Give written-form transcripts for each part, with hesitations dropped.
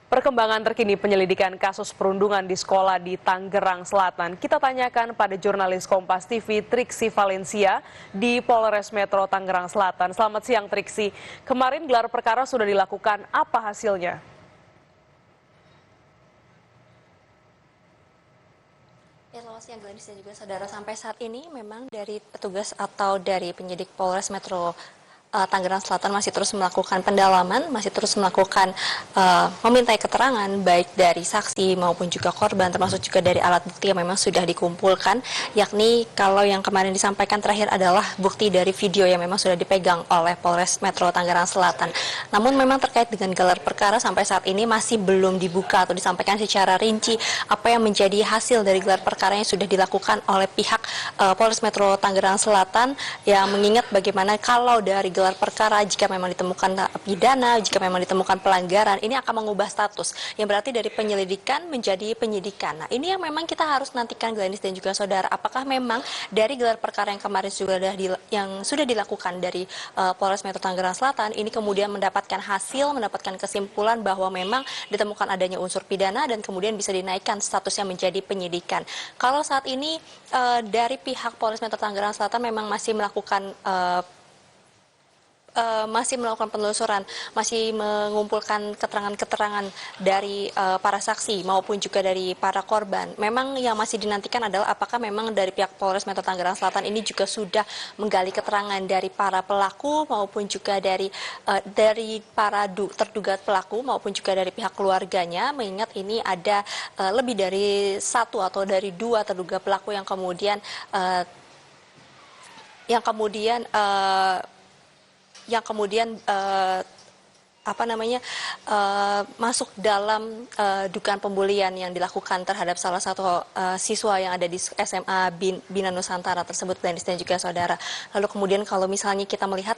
Perkembangan terkini penyelidikan kasus perundungan di sekolah di Tangerang Selatan kita tanyakan pada jurnalis Kompas TV Triksi Valencia di Polres Metro Tangerang Selatan. Selamat siang Triksi. Kemarin gelar perkara sudah dilakukan, apa hasilnya? Ya, selamat siang Gladys dan juga saudara. Sampai saat ini memang dari petugas atau dari penyidik Polres Metro Tangerang Selatan masih terus melakukan pendalaman, masih terus melakukan memintai keterangan baik dari saksi maupun juga korban, termasuk juga dari alat bukti yang memang sudah dikumpulkan, yakni kalau yang kemarin disampaikan terakhir adalah bukti dari video yang memang sudah dipegang oleh Polres Metro Tangerang Selatan. Namun memang terkait dengan gelar perkara sampai saat ini masih belum dibuka atau disampaikan secara rinci apa yang menjadi hasil dari gelar perkara yang sudah dilakukan oleh pihak Polres Metro Tangerang Selatan, yang mengingat bagaimana kalau dari gelar perkara jika memang ditemukan pidana, jika memang ditemukan pelanggaran, ini akan mengubah status yang berarti dari penyelidikan menjadi penyidikan. Nah, ini yang memang kita harus nantikan Gladys dan juga saudara, apakah memang dari gelar perkara yang kemarin sudah dilakukan dari Polres Metro Tangerang Selatan ini kemudian mendapatkan hasil, mendapatkan kesimpulan bahwa memang ditemukan adanya unsur pidana dan kemudian bisa dinaikkan statusnya menjadi penyidikan. Kalau saat ini dari pihak Polres Metro Tangerang Selatan memang masih melakukan penelusuran, masih mengumpulkan keterangan-keterangan dari para saksi maupun juga dari para korban. Memang yang masih dinantikan adalah apakah memang dari pihak Polres Metro Tangerang Selatan ini juga sudah menggali keterangan dari para pelaku maupun juga dari para terduga pelaku maupun juga dari pihak keluarganya, mengingat ini ada lebih dari satu atau dari dua terduga pelaku yang kemudian masuk dalam dugaan pembulian yang dilakukan terhadap salah satu siswa yang ada di SMA Bina Nusantara tersebut, Gladys dan juga saudara. Lalu kemudian kalau misalnya kita melihat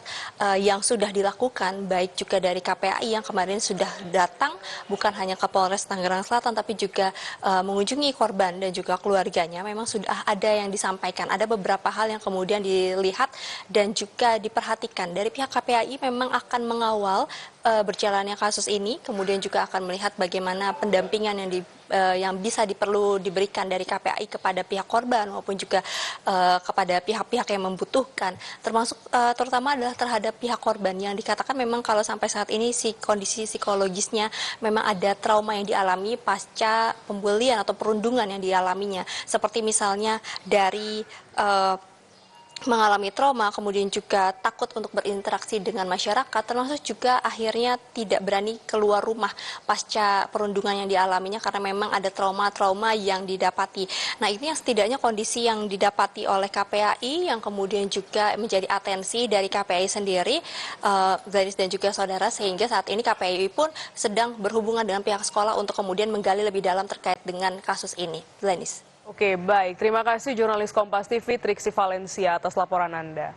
yang sudah dilakukan baik juga dari KPAI yang kemarin sudah datang bukan hanya ke Polres Tangerang Selatan tapi juga mengunjungi korban dan juga keluarganya, memang sudah ada yang disampaikan, ada beberapa hal yang kemudian dilihat dan juga diperhatikan. Dari pihak KPAI memang akan mengawal berjalannya kasus ini, kemudian juga akan melihat bagaimana pendampingan yang bisa perlu diberikan dari KPAI kepada pihak korban maupun juga kepada pihak-pihak yang membutuhkan, termasuk terutama adalah terhadap pihak korban yang dikatakan memang kalau sampai saat ini kondisi psikologisnya memang ada trauma yang dialami pasca pembulian atau perundungan yang dialaminya, seperti misalnya dari mengalami trauma, kemudian juga takut untuk berinteraksi dengan masyarakat, termasuk juga akhirnya tidak berani keluar rumah pasca perundungan yang dialaminya karena memang ada trauma-trauma yang didapati. Nah, ini yang setidaknya kondisi yang didapati oleh KPAI yang kemudian juga menjadi atensi dari KPAI sendiri, Gladys dan juga saudara, sehingga saat ini KPAI pun sedang berhubungan dengan pihak sekolah untuk kemudian menggali lebih dalam terkait dengan kasus ini. Gladys. Oke, baik. Terima kasih jurnalis Kompas TV Triksi Valencia atas laporan Anda.